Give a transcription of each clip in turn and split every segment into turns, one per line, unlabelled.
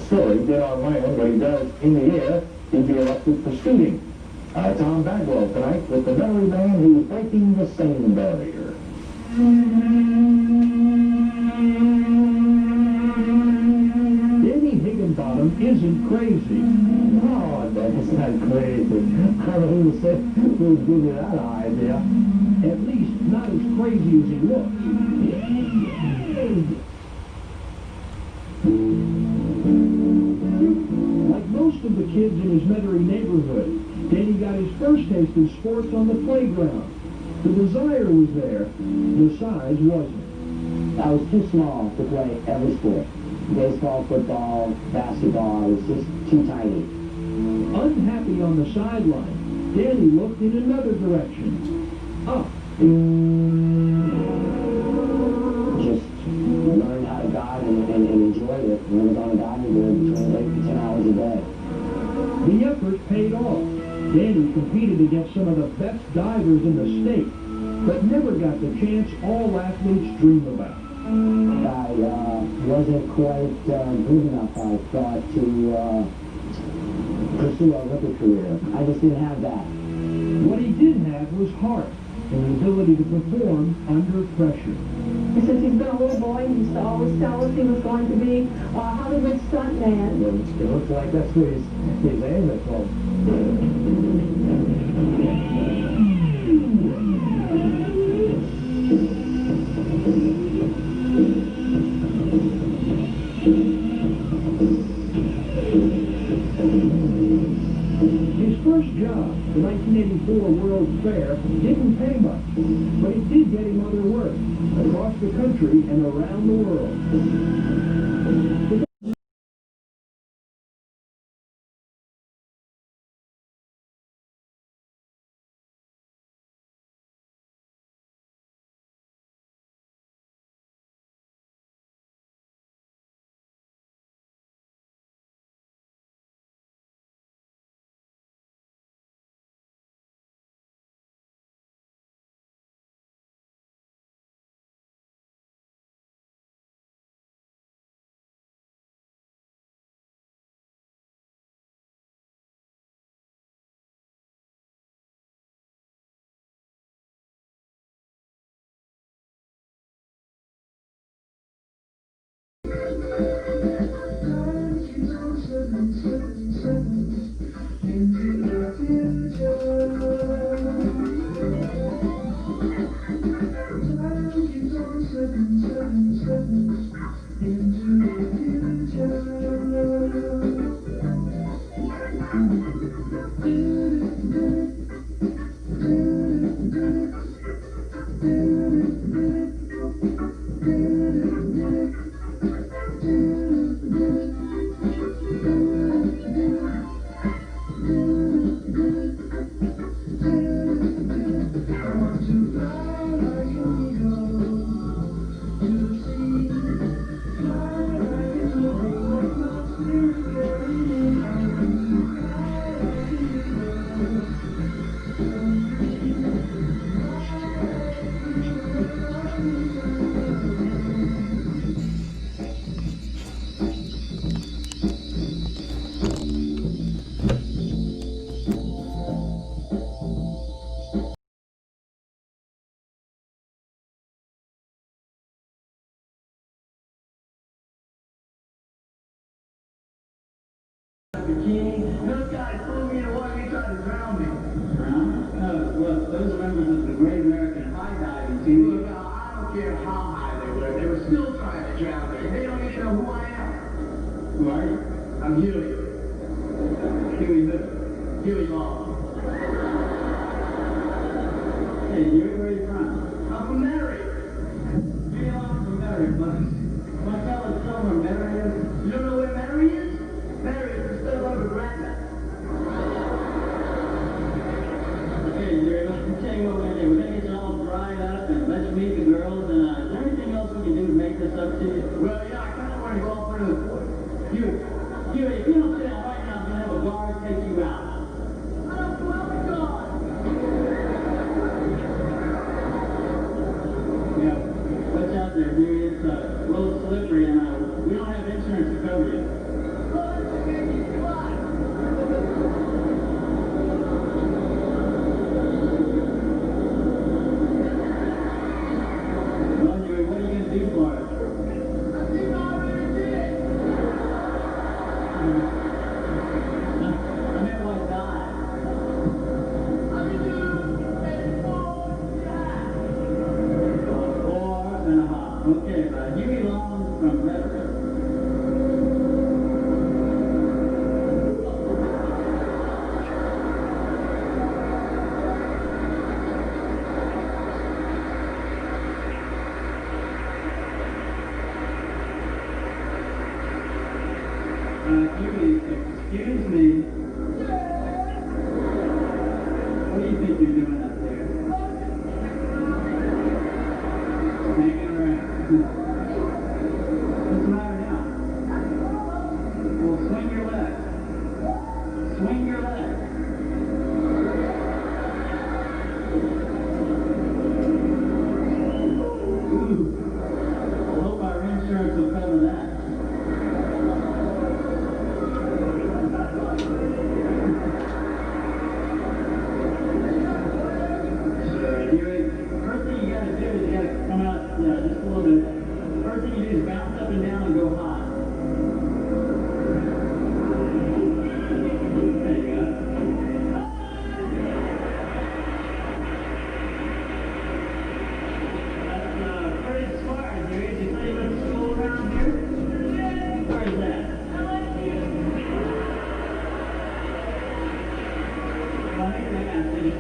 story did on land what he does in the air, he'd be elected for shooting. Tom Bagwell tonight with the memory man who's breaking the sound barrier.
Danny Higginbottom isn't crazy.
Oh, that's not crazy. I don't know who's giving you that idea.
At least not as crazy as he looks. Like most of the kids in his Metairie neighborhood, Danny got his first taste in sports on the playground. The desire was there, the size wasn't.
I was too small to play every sport. Baseball, football, basketball, I was just too tiny.
Unhappy on the sideline, Danny looked in another direction. Up.
Just learned how to dive and enjoyed it. When I was on a diving board between 8 to 10 hours a day.
The effort paid off. Danny competed against some of the best divers in the state, but never got the chance all athletes dream about.
I wasn't quite good enough, I thought, to pursue a Olympic career. I just didn't have that.
What he did have was heart and the ability to perform under pressure.
Since he's been a little boy, he used to always tell us he was going to be a Hollywood stuntman.
Well, it looks like that's what he's aiming for.
His first job, the 1984 World's Fair, didn't pay much, but it did get him other work across the country and around the world.
Those guys threw me in the water, they tried to drown me. Well, those are members of the Great American High Diving Team. Look, I don't care how high they were still trying to drown me. They don't even know who I am. Who are you? I'm Huey. Huey who? Huey Long. Hey, Huey, where are you from? I'm from Metairie. Huey Long from Metairie, but my fellow still from Metairie is? You don't know where Metairie is? Metairie is the suburb of Gretna. Hey, Jerry, I'll tell you what we're going to do. We're going to get you all dried up and let's meet the girls. And is there anything else we can do to make this up to you? Well, yeah, I kind of want to go off into the fort. Huey, if you don't sit down right now, I'm going to have a guard take you out. I don't want the guard. Yeah, watch out there, Huey. It's a little slippery and we don't have insurance to cover you.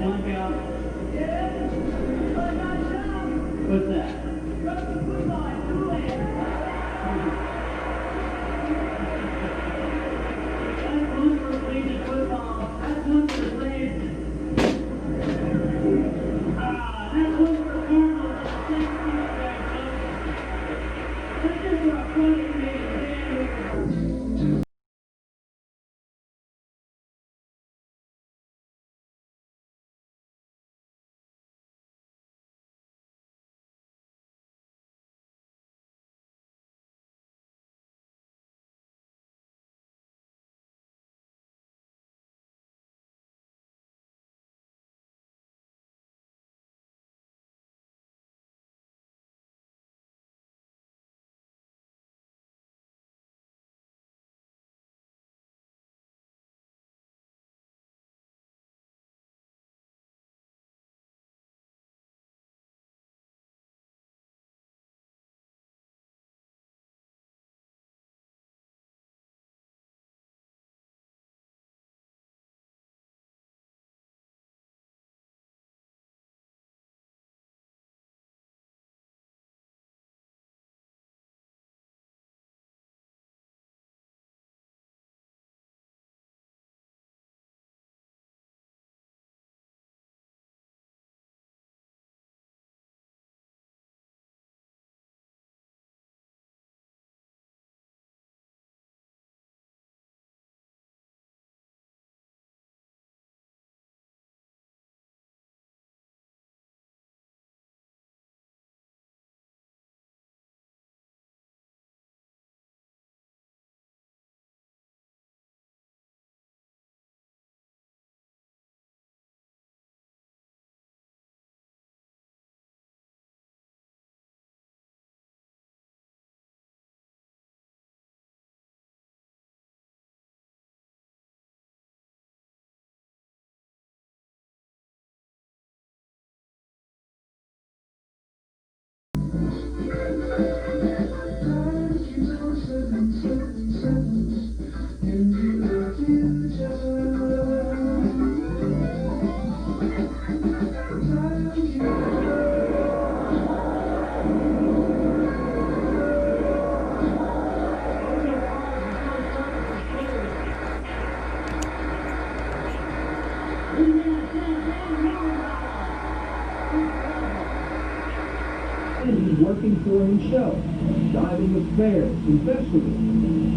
Look out. What's that? That's one for playing football. That's one for playing. That's one for Cosmo. That's just for a funny man.
He's working for himself, diving with fairs and festivals.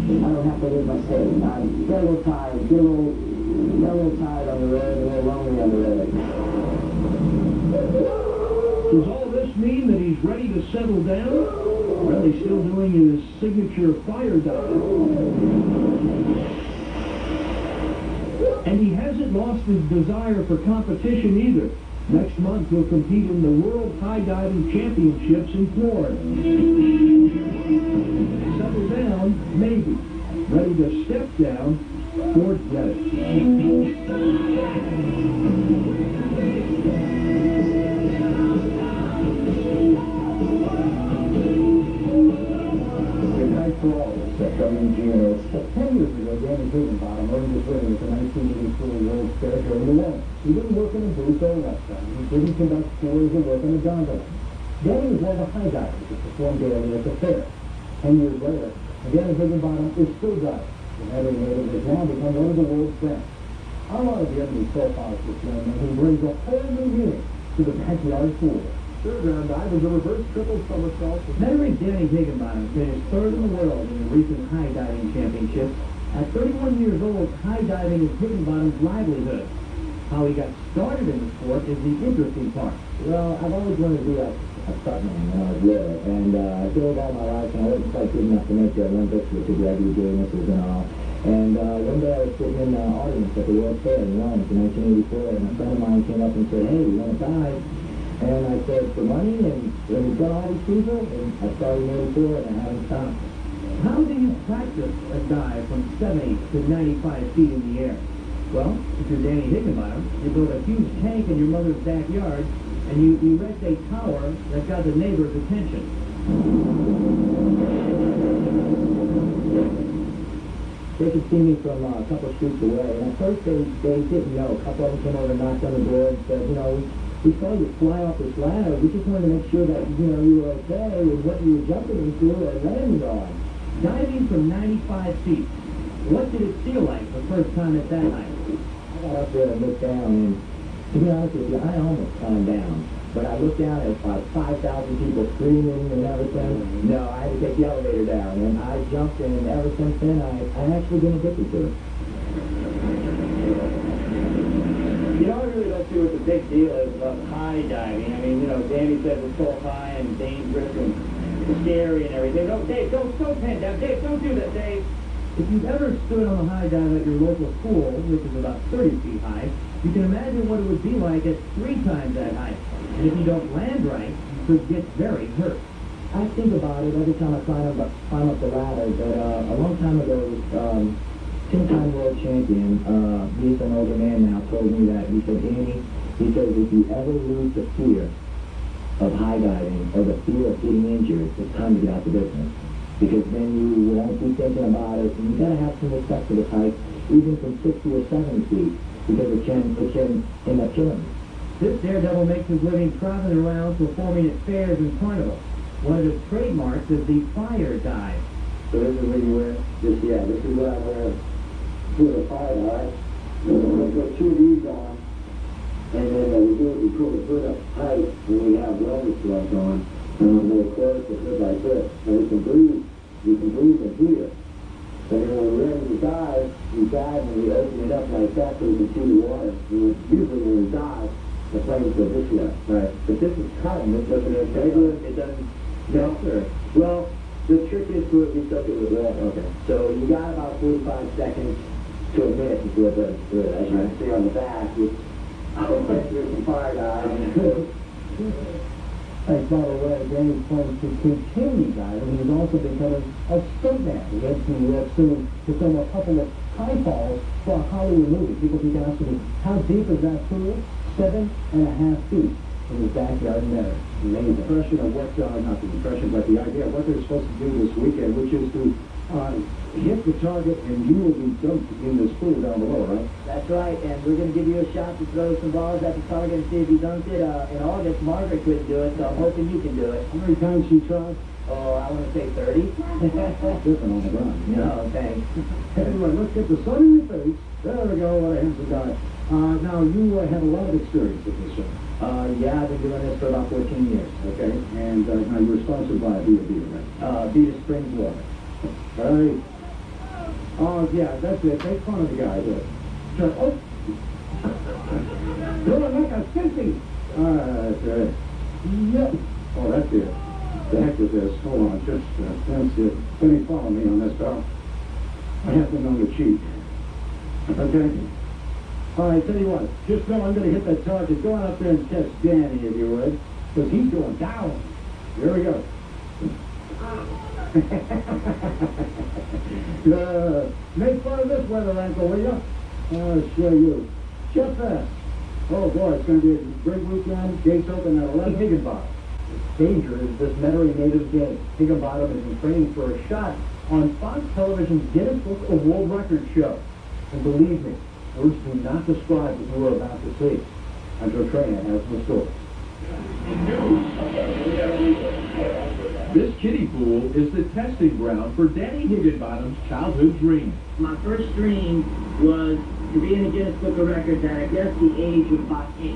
I don't have to leave my state. I'm a little tired, get a little tired on the road, a little lonely on the road.
Does all this mean that he's ready to settle down? Well, he's still doing his signature fire dive. And he hasn't lost his desire for competition either. Next month, he'll compete in the World High Diving Championships in Florida. Settle down? Maybe. Ready to step down? Forget it.
Good night for all of us at WGNS. 10 years ago, Danny Higginbottom earned his living at the 1984 World's Fair during the war. He didn't work in a booth or a restaurant. He didn't conduct tours or work in a gondola. Danny was one of the high divers that performed daily at the fair. 10 years later, Danny Higginbottom is still diving. The veteran native has now become one of the world's best. I want to be able to profile this young man who brings a whole new meaning to the backyard pool. Third round dive is a reverse triple somersault.
Veteran Danny Higginbottom finished third in the world in the recent high diving championships. At 31 years old, high diving is Higginbottom's livelihood. How he got started in the sport is the interesting part. Well, I've always wanted to be a stuntman when I was little, and I dove all my life, and I wasn't quite good enough to make the Olympics with the gravity Guinnesses and all. And one day I was sitting in the audience at the World's Fair in Rome in 1984, and a friend of mine came up and said, "Hey, you want to dive?" And I said, "For money?" And we've got all these people, and I started in 84, and I haven't stopped. How do you practice a dive from 70 to 95 feet in the air? Well, if you're Danny Higginbottom, you build a huge tank in your mother's backyard, and you erect a tower that got the neighbor's attention. They could see me from a couple streets away. And at first they didn't know. A couple of them came over and knocked on the door and said, you know, we saw you fly off this ladder. We just wanted to make sure that, you know, you were okay and what you were jumping into or landing on.
Diving from 95 feet. What did it feel like the first time at that height?
I got up there and looked down, and to be honest with you, I almost climbed down. But I looked down at about 5,000 people screaming and everything. No, I had to take the elevator down, and I jumped, and ever since then, I actually been addicted to it.
You know, I really don't see what the big deal is about high diving. I mean, you know, Danny said it's so high and dangerous and scary and everything. No, Dave, don't pen down. Dave, don't do that, Dave.
If you've ever stood on a high dive at your local pool, which is about 30 feet high, you can imagine what it would be like at 3 times that height. And if you don't land right, you could get very hurt.
I think about it every time I climb up the ladder, but a long time ago, 10-time world champion, he's an older man now, told me that, he said, Danny, he says, if you ever lose the fear of high diving or the fear of getting injured, it's time to get out the business. Because then you won't be thinking about it, and you gotta have some respect for this height, even from 60 or 70 feet, because it can end up killing you.
This daredevil makes his living traveling around performing at fairs and carnivals. One of his trademarks is the fire dive.
So this is what you wear? This is what I wear to the fire dive. We put 2 of these on, and then we put the hood up tight when we have wellness gloves on, and we'll close the hood like this, and we can breathe in here. But then when we're ready to dive and we open it up like that so we can see the water. And usually when we dive, the flames go this way. Right. But this is cotton, it doesn't it doesn't filter. Well, the trick is to be soak it with water. Okay. So you got about 45 seconds to a minute before it does good. As you can see on the back, it's there's some fire dive.
Hey, by the way, Danny's planning to continue diving. He's also becoming a stuntman. He had to film a couple of high falls for a Hollywood movie. People keep asking me, how deep is that pool? 7.5 feet in his backyard meadow.
Amazing. The impression of what, not the impression, but the idea of what they're supposed to do this weekend, which is to hit the target, and you will be dumped in this pool down below, right?
That's right, and we're going to give you a shot to throw some balls at the target and see if you dunked it. In August, Margaret couldn't do it, so I'm hoping you can do it.
How many times she tried?
Oh, I want to say 30.
Different on the ground.
No, thanks.
Anyway, let's get the sun in your face. There we go, what a handsome guy. Now, you have a lot of experience with this, sir.
Yeah, I've been doing this for about 14 years.
Okay, and now you're sponsored by Vita, right?
Vita Springs Water.
Right. Oh, yeah, that's it. Make fun of the guy. Sure. Oh! Doing like a sissy! That's it. Yep. Oh, that's it. The heck is this? Hold on, just, that's it. Let me follow me on this, pal. I have to know the cheat. Okay? All right, tell you what. Just know I'm going to hit that target. Go on up there and catch Danny, if you would. Because he's going down. Here we go. Make fun of this weather ankle, will you? I'll show you. Just that. Oh boy, it's going to be a great weekend. Gates open at 11.
Higginbottom. Danger is this Metairie native game. Higginbottom is in training for a shot on Fox Television's Guinness Book of World Records show. And believe me, words do not describe what you are about to see. Andrew Trainer has the story.
This kiddie pool is the testing ground for Danny Higginbottom's childhood dream.
My first dream was to be in the Guinness Book of Records at, I guess, the age of about 8.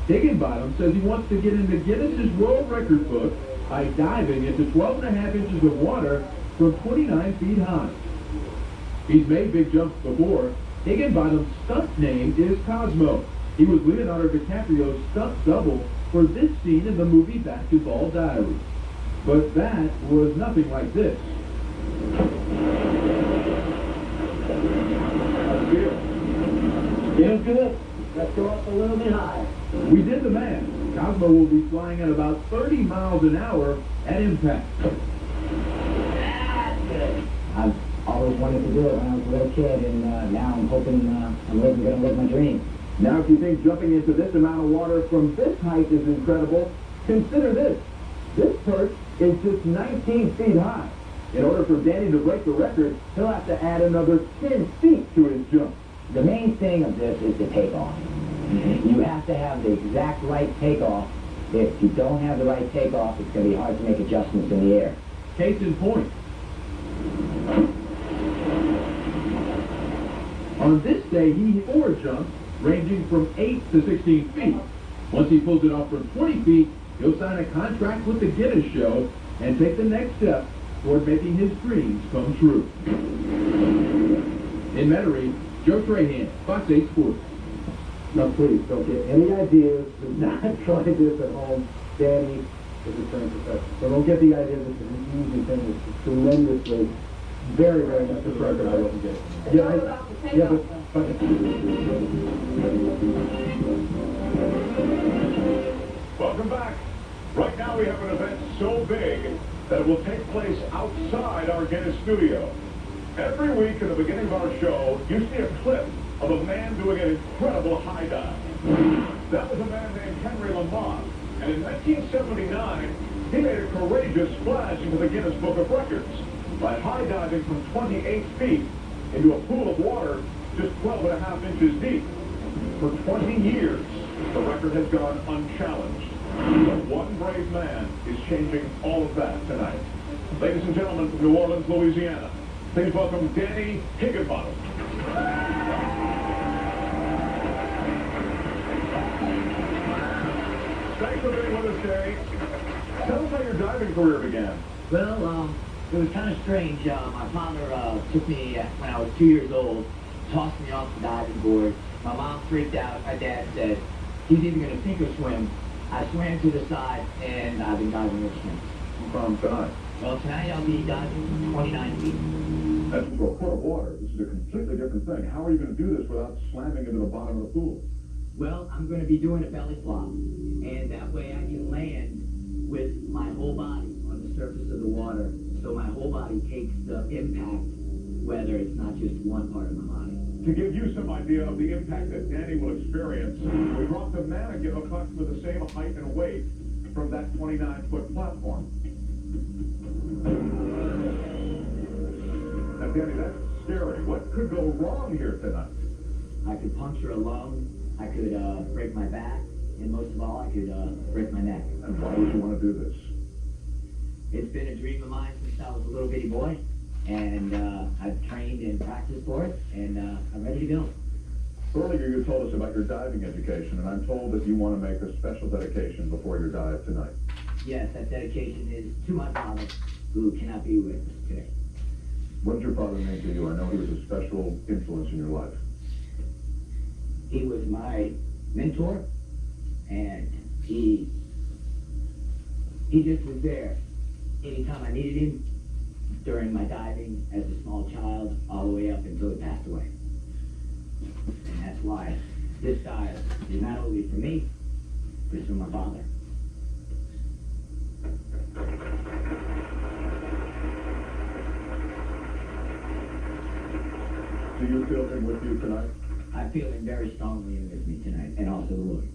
Higginbottom says he wants to get in the Guinness's World Record book by diving into 12.5 inches of water from 29 feet high. He's made big jumps before. Higginbottom's stunt name is Cosmo. He was Leonardo DiCaprio's stunt double for this scene in the movie Basketball Diaries. But that was nothing like this.
Feels good. Let's go up a little bit higher.
We did the math. Cosmo will be flying at about 30 miles an hour at impact.
That's good.
I've always wanted to do it when I was a little kid, and now I'm hoping I'm going to live my dream.
Now, if you think jumping into this amount of water from this height is incredible, consider this. This perch is just 19 feet high. In order for Danny to break the record, he'll have to add another 10 feet to his jump.
The main thing of this is the takeoff. You have to have the exact right takeoff. If you don't have the right takeoff, it's going to be hard to make adjustments in the air.
Case in point. On this day, he hit 4 jumps, ranging from 8 to 16 feet. Once he pulls it off from 20 feet, he'll sign a contract with the Guinness Show and take the next step toward making his dreams come true. In Metairie, Joe Trahan, Fox 8 Sports.
Now, please, don't get any ideas. Do not try this at home. Danny is a trained professional. So don't get the idea that it's an easy thing. It's tremendously, very, very much a record I wasn't getting.
Welcome back. Right now we have an event so big that it will take place outside our Guinness studio. Every week at the beginning of our show, you see a clip of a man doing an incredible high dive. That was a man named Henry Lamont, and in 1979, he made a courageous splash into the Guinness Book of Records by high diving from 28 feet into a pool of water just 12.5 inches deep. For 20 years, the record has gone unchallenged. But one brave man is changing all of that tonight. Ladies and gentlemen from New Orleans, Louisiana, please welcome Danny Higginbottom. Thanks for being with us, Danny. Tell us how your diving career began.
Well, it was kind of strange. My father took me when I was 2 years old, tossed me off the diving board. My mom freaked out. My dad said, he's either going to sink or swim. I swam to the side, and I've been diving ever since.
From tonight.
Well, tonight I'll be diving 29 feet.
That's for a foot of water. This is a completely different thing. How are you going to do this without slamming into the bottom of the pool?
Well, I'm going to be doing a belly flop, and that way I can land with my whole body on the surface of the water, so my whole body takes the impact, whether it's not just one part of my body.
To give you some idea of the impact that Danny will experience, we brought the mannequin approximately the same height and weight from that 29-foot platform. Now, Danny, that's scary. What could go wrong here tonight?
I could puncture a lung, I could break my back, and most of all, I could break my neck.
And why would you want to do this?
It's been a dream of mine since I was a little bitty boy, and I've trained and practiced for it, and I'm ready to go.
Earlier you told us about your diving education, and I'm told that you want to make a special dedication before your dive tonight.
Yes, that dedication is to my father, who cannot be with us today.
What did your father mean to you? I know he was a special influence in your life.
He was my mentor, and he just was there anytime I needed him during my diving as a small child, all the way up until he passed away. And that's why this dive is not only for me, but it's for my father.
Do you feel him with you tonight?
I feel him very strongly in with me tonight, and also the Lord.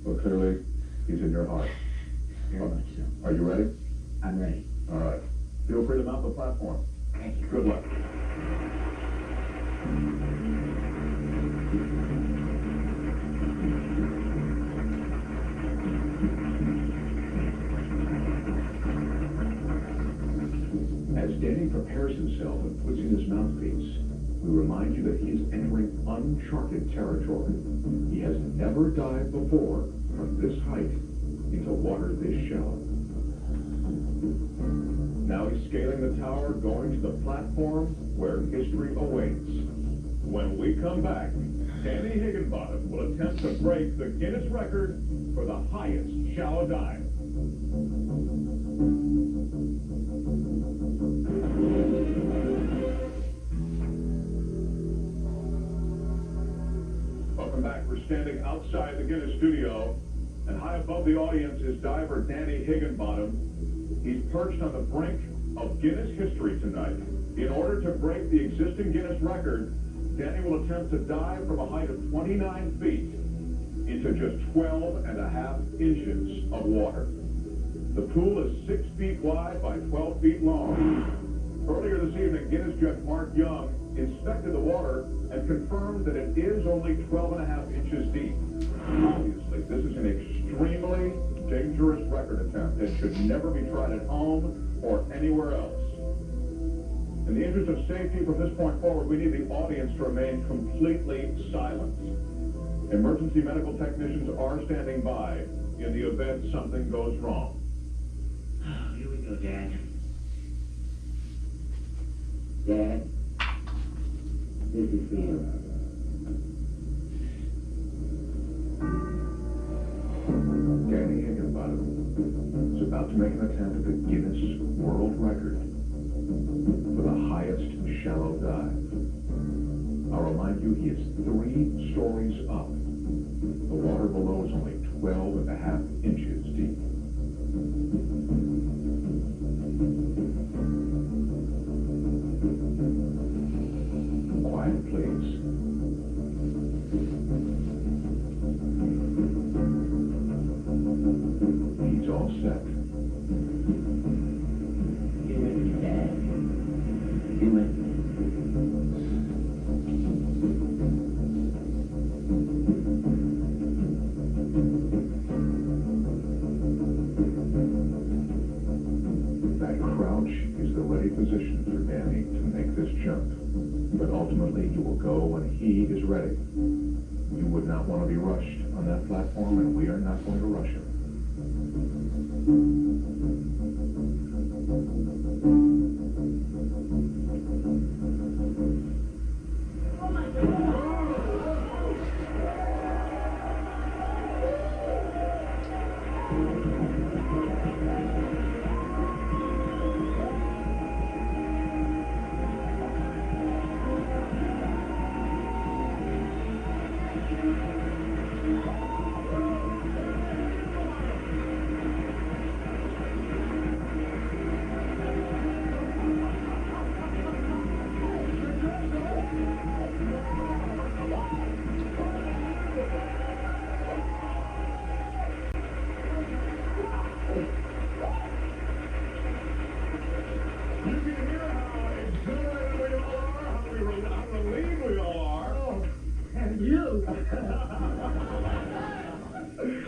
Well, clearly, he's in your heart.
Very much so.
Are you ready?
I'm ready.
All right. Feel free to mount the platform.
Thank you.
Good luck. As Danny prepares himself and puts in his mouthpiece, we remind you that he is entering uncharted territory. He has never dived before from this height into water this shallow. Now he's scaling the tower, going to the platform where history awaits. When we come back, Danny Higginbottom will attempt to break the Guinness record for the highest shallow dive. Welcome back. We're standing outside the Guinness studio, and high above the audience is diver Danny Higginbottom. He's perched on the brink of Guinness history tonight. In order to break the existing Guinness record, Danny will attempt to dive from a height of 29 feet into just 12.5 inches of water. The pool is 6 feet wide by 12 feet long. Earlier this evening, Guinness judge Mark Young inspected the water and confirmed that it is only 12.5 inches deep. Obviously, this is an extremely dangerous record attempt and should never be tried at home or anywhere else. In the interest of safety from this point forward, we need the audience to remain completely silent. Emergency medical technicians are standing by in the event something goes wrong.
Oh, here we go, Dad. Dad, this is for you.
Danny Higginbottom is about to make an attempt at the Guinness World Record for the highest shallow dive. I'll remind you, he is 3 stories up. The water below is only 12.5 inches deep. Quiet, please. He's all set.
You with me, Dad? You with me?
That crouch is the ready position for Danny to make this jump. But ultimately, you will go when he is ready. You would not want to be rushed on that platform, and we are not going to rush him.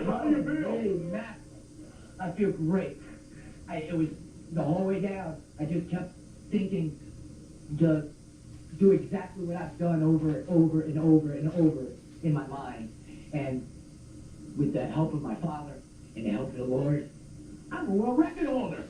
How do you feel?
Hey, Matt, I feel great. It was the whole way down. I just kept thinking to do exactly what I've done over and over and over and over in my mind. And with the help of my Father and the help of the Lord, I'm a world record holder.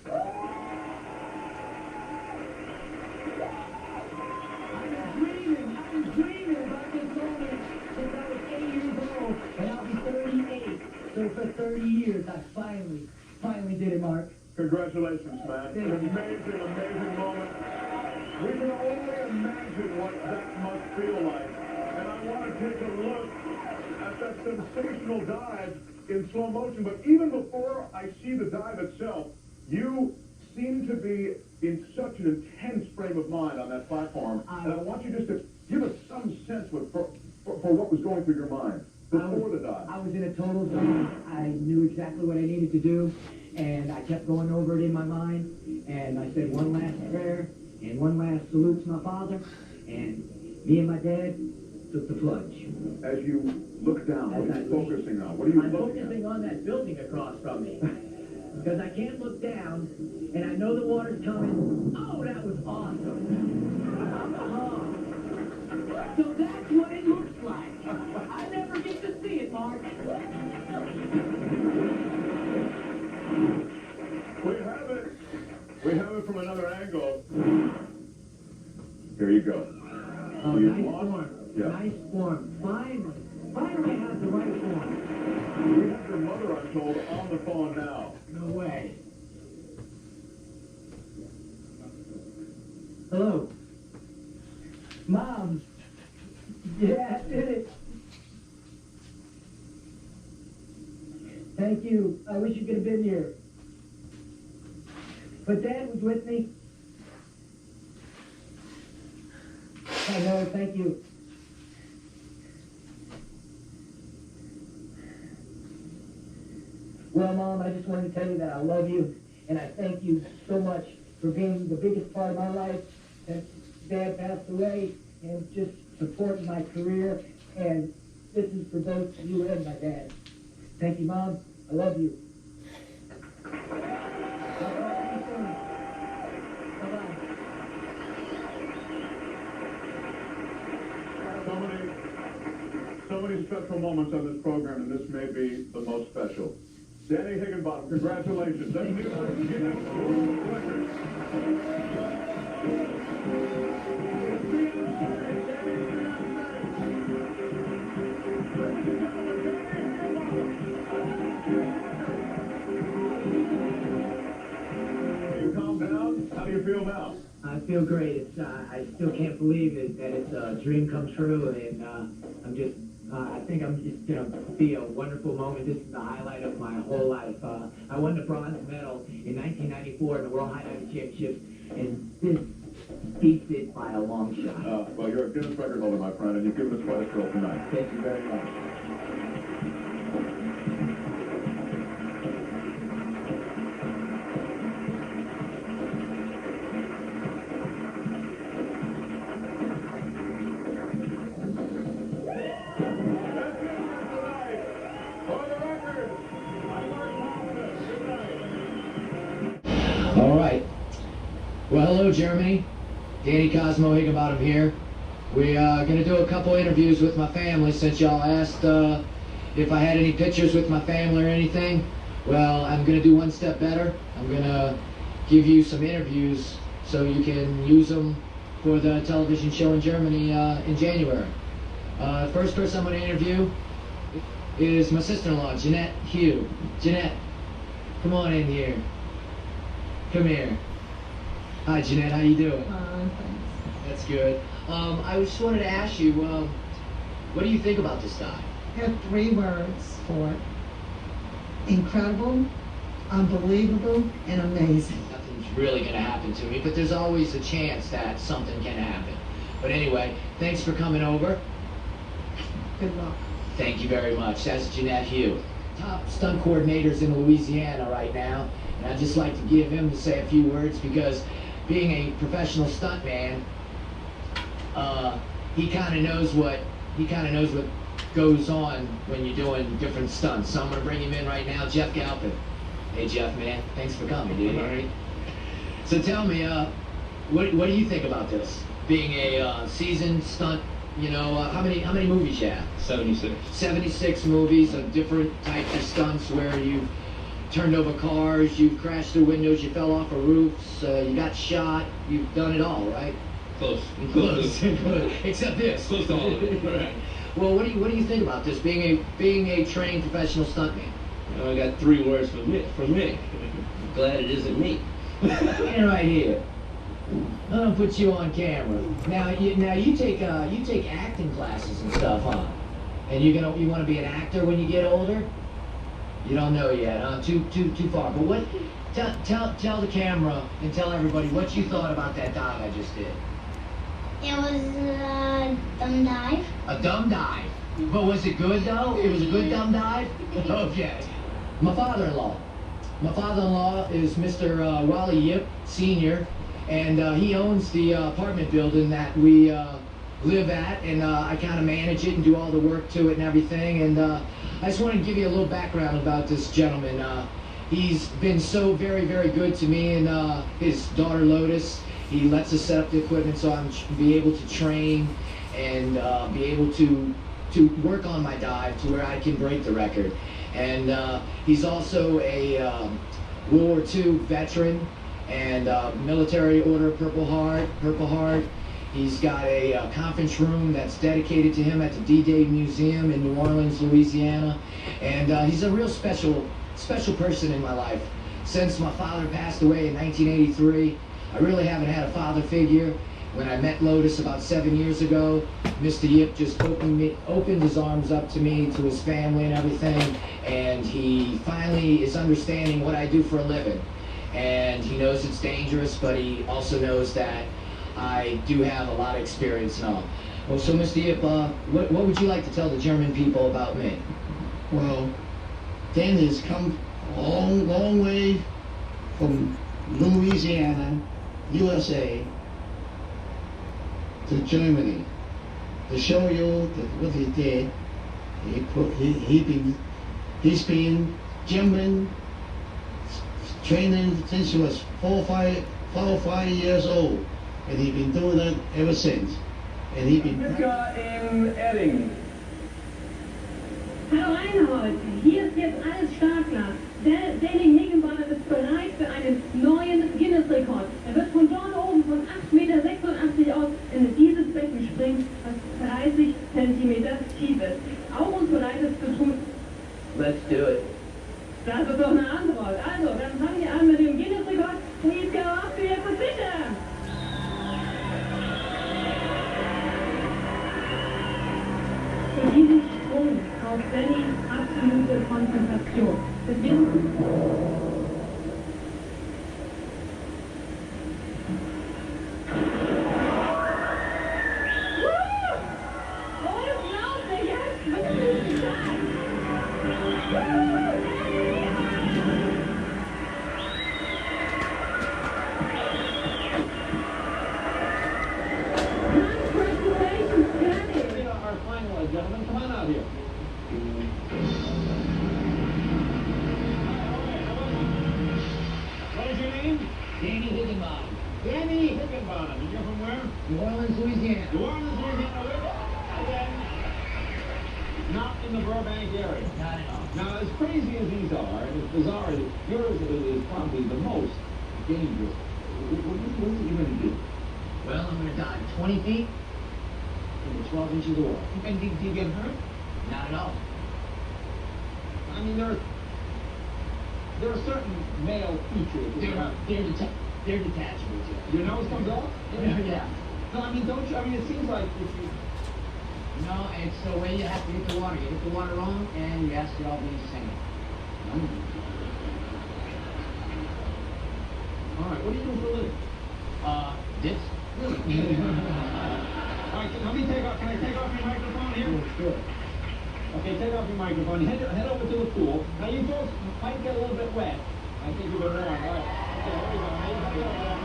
I've been dreaming about this moment since I was 8 years old, and I'll be 38. So for 30 years, I finally did it, Mark.
Congratulations, Matt. An amazing, amazing moment. We can only imagine what that must feel like. And I want to take a look at that sensational dive in slow motion. But even before I see the dive itself, you seem to be in such an intense frame of mind on that platform. And I want you just to give us some sense for what was going through your mind before the dive.
I was in a total zone. I knew exactly what I needed to do, and I kept going over it in my mind, and I said one last prayer and one last salute to my father, and me and my dad took the plunge.
As you look down, what are you focusing on? What are you
I'm
looking
focusing on that building across from me, because I can't look down, and I know the water's coming. Oh, that was awesome. So that's what it looks like. I never get to see it, Mark.
We have it. We have it from another angle. Here you go.
Oh,
You
nice
lost?
form.
Yeah.
Nice form. Finally I have the right form.
We have your mother, I'm told, on the phone now.
No way. Hello. Mom. Yeah, I did it. Thank you. I wish you could have been here. But Dad was with me. I know, thank you. Well, Mom, I just wanted to tell you that I love you, and I thank you so much for being the biggest part of my life since Dad passed away, and just supporting my career. And this is for both you and my dad. Thank you, Mom. I love you.
So many special moments on this program, and this may be the most special. Danny Higginbottom, congratulations. That's new Guinness World Record. You calm down? How do you feel now?
I feel great. It's I still can't believe it, that it's a dream come true, and I think I'm just gonna be a wonderful moment. This is the highlight of my whole life. I won the bronze medal in 1994 in the World High Diving Championships, and this beats it by a long shot.
Well, you're a Guinness record holder, my friend, and you've given us quite a thrill tonight.
Thank you very much.
All right. Well, hello, Germany. Danny Cosmo Higginbottom here. We're going to do a couple interviews with my family since y'all asked if I had any pictures with my family or anything. Well, I'm going to do one step better. I'm going to give you some interviews so you can use them for the television show in Germany in January. First person I'm going to interview is my sister-in-law, Jeanette Hugh. Jeanette, come on in here. Come here. Hi, Jeanette. How you doing?
Thanks.
That's good. I just wanted to ask you, what do you think about this dive?
I have 3 words for it. Incredible, unbelievable, and amazing.
Nothing's really going to happen to me, but there's always a chance that something can happen. But anyway, thanks for coming over.
Good luck.
Thank you very much. That's Jeanette Hugh. Top stunt coordinators in Louisiana right now. And I'd just like to give him to say a few words because being a professional stuntman, he kind of knows what goes on when you're doing different stunts. So I'm going to bring him in right now, Jeff Galpin. Hey Jeff, man, thanks for coming, dude. All right. So tell me, what do you think about this? Being a seasoned stunt, you know, how many movies you have?
76.
76 movies of different types of stunts where you've turned over cars, you've crashed through windows, you fell off of roofs, you got shot, you've done it all, right?
Close.
Except this.
Close to all of it. Right.
Well, what do you think about this? Being a trained professional stuntman.
You know, I got 3 words for me. I'm glad it isn't me.
Stand right here. I'm gonna put you on camera. Now you take acting classes and stuff, huh? And you want to be an actor when you get older? You don't know yet, huh? Too far. But what? Tell the camera and tell everybody what you thought about that dive I just did.
It was a dumb dive.
A dumb dive. But was it good though? It was a good dumb dive? Okay. My father-in-law. My father-in-law is Mr. Wally Yip, Sr., and he owns the apartment building that we live at, and I kind of manage it and do all the work to it and everything. And I just wanted to give you a little background about this gentleman. He's been so very, very good to me and his daughter Lotus. He lets us set up the equipment so I'm be able to train and be able to work on my dive to where I can break the record. And he's also a World War II veteran and Military Order of Purple Heart. He's got a conference room that's dedicated to him at the D-Day Museum in New Orleans, Louisiana. And he's a real special person in my life. Since my father passed away in 1983, I really haven't had a father figure. When I met Lotus about 7 years ago, Mr. Yip just opened his arms up to me, to his family and everything, and he finally is understanding what I do for a living. And he knows it's dangerous, but he also knows that I do have a lot of experience and all. Well, so Mr. Yip, what would you like to tell the German people about me?
Well, Dan has come
long way from Louisiana, USA, to Germany to show you that what he did. He's been German training since he was 4 or 5 years old, and he's been doing that ever since. And he's been.
in Edding.
Hallo Reinhold, hier ist jetzt alles startklar. Danny Higginbottom ist bereit für einen neuen Guinness-Rekord. Er wird von dort oben von 8,86 Meter aus in dieses Becken springen, was 30 Zentimeter tief ist. Auch uns bereit ist zu tun.
Let's do it.
Das ist doch eine Antwort. Also, dann fangen wir an mit dem Guinness-Rekord. Please go up to your position. Für diesen Sprung braucht Danny absolute Konzentration. Deswegen
Gentlemen, come on out here. What is your name?
Danny Higginbottom.
Danny Higginbottom. And you're from where?
New Orleans, Louisiana.
New Orleans, Louisiana. Again, not in the Burbank area.
Not at all.
Now, as crazy as these are, and as bizarre as yours is probably the most dangerous. What is it you're going to do?
Well, I'm going to dive 20 feet.
In 12 inches of water. And do you get hurt?
Not at all.
I mean, there are certain male features.
They're detachable.
Your nose comes off?
Yeah.
No, I mean, don't you? I mean, it seems like if you...
No, it's the way you have to hit the water. You hit the water wrong, and you ask it all being sink.
All right, what do you do for a living?
This?
All right, let me take off. Can I take off your microphone here?
Sure.
Okay, take off your microphone. Head over to the pool. Now, you folks might get a little bit wet. I think you've been warned. All right. Okay, here we go. Now, you got to get over there.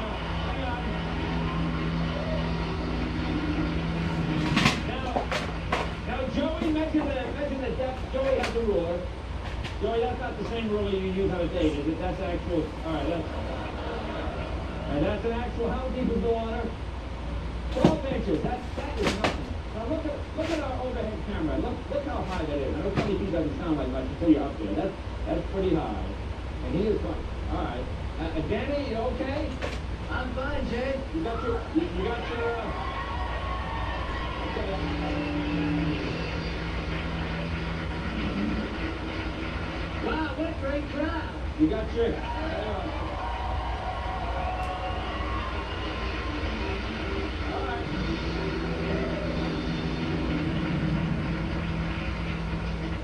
Now, Joey, measure the depth. Joey has the ruler. Joey, that's not the same ruler you use on a date, is it? That's actual. All right, that's an actual. How deep is the water? 12 inches. That is nothing. Now look at our overhead camera. Look how high that is. I know 20 feet doesn't sound like much until you're up there. That's pretty high. And he is fine. All right. Danny, you okay?
I'm fine, Jay.
You got your. Okay.
Wow, what a great crowd.
You got your.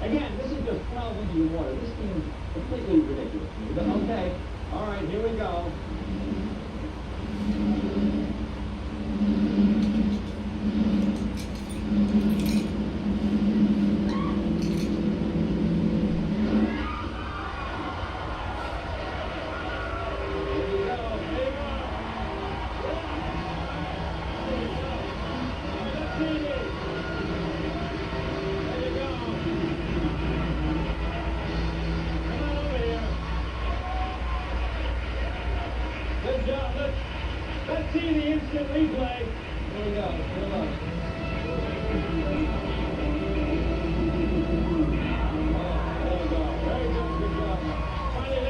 Again, this is just 12 inches of water. This seems completely ridiculous to me. But okay. All right, here we go. Let's see the instant replay. Here we go. Good luck. There we go. Very good. Good job. Finally,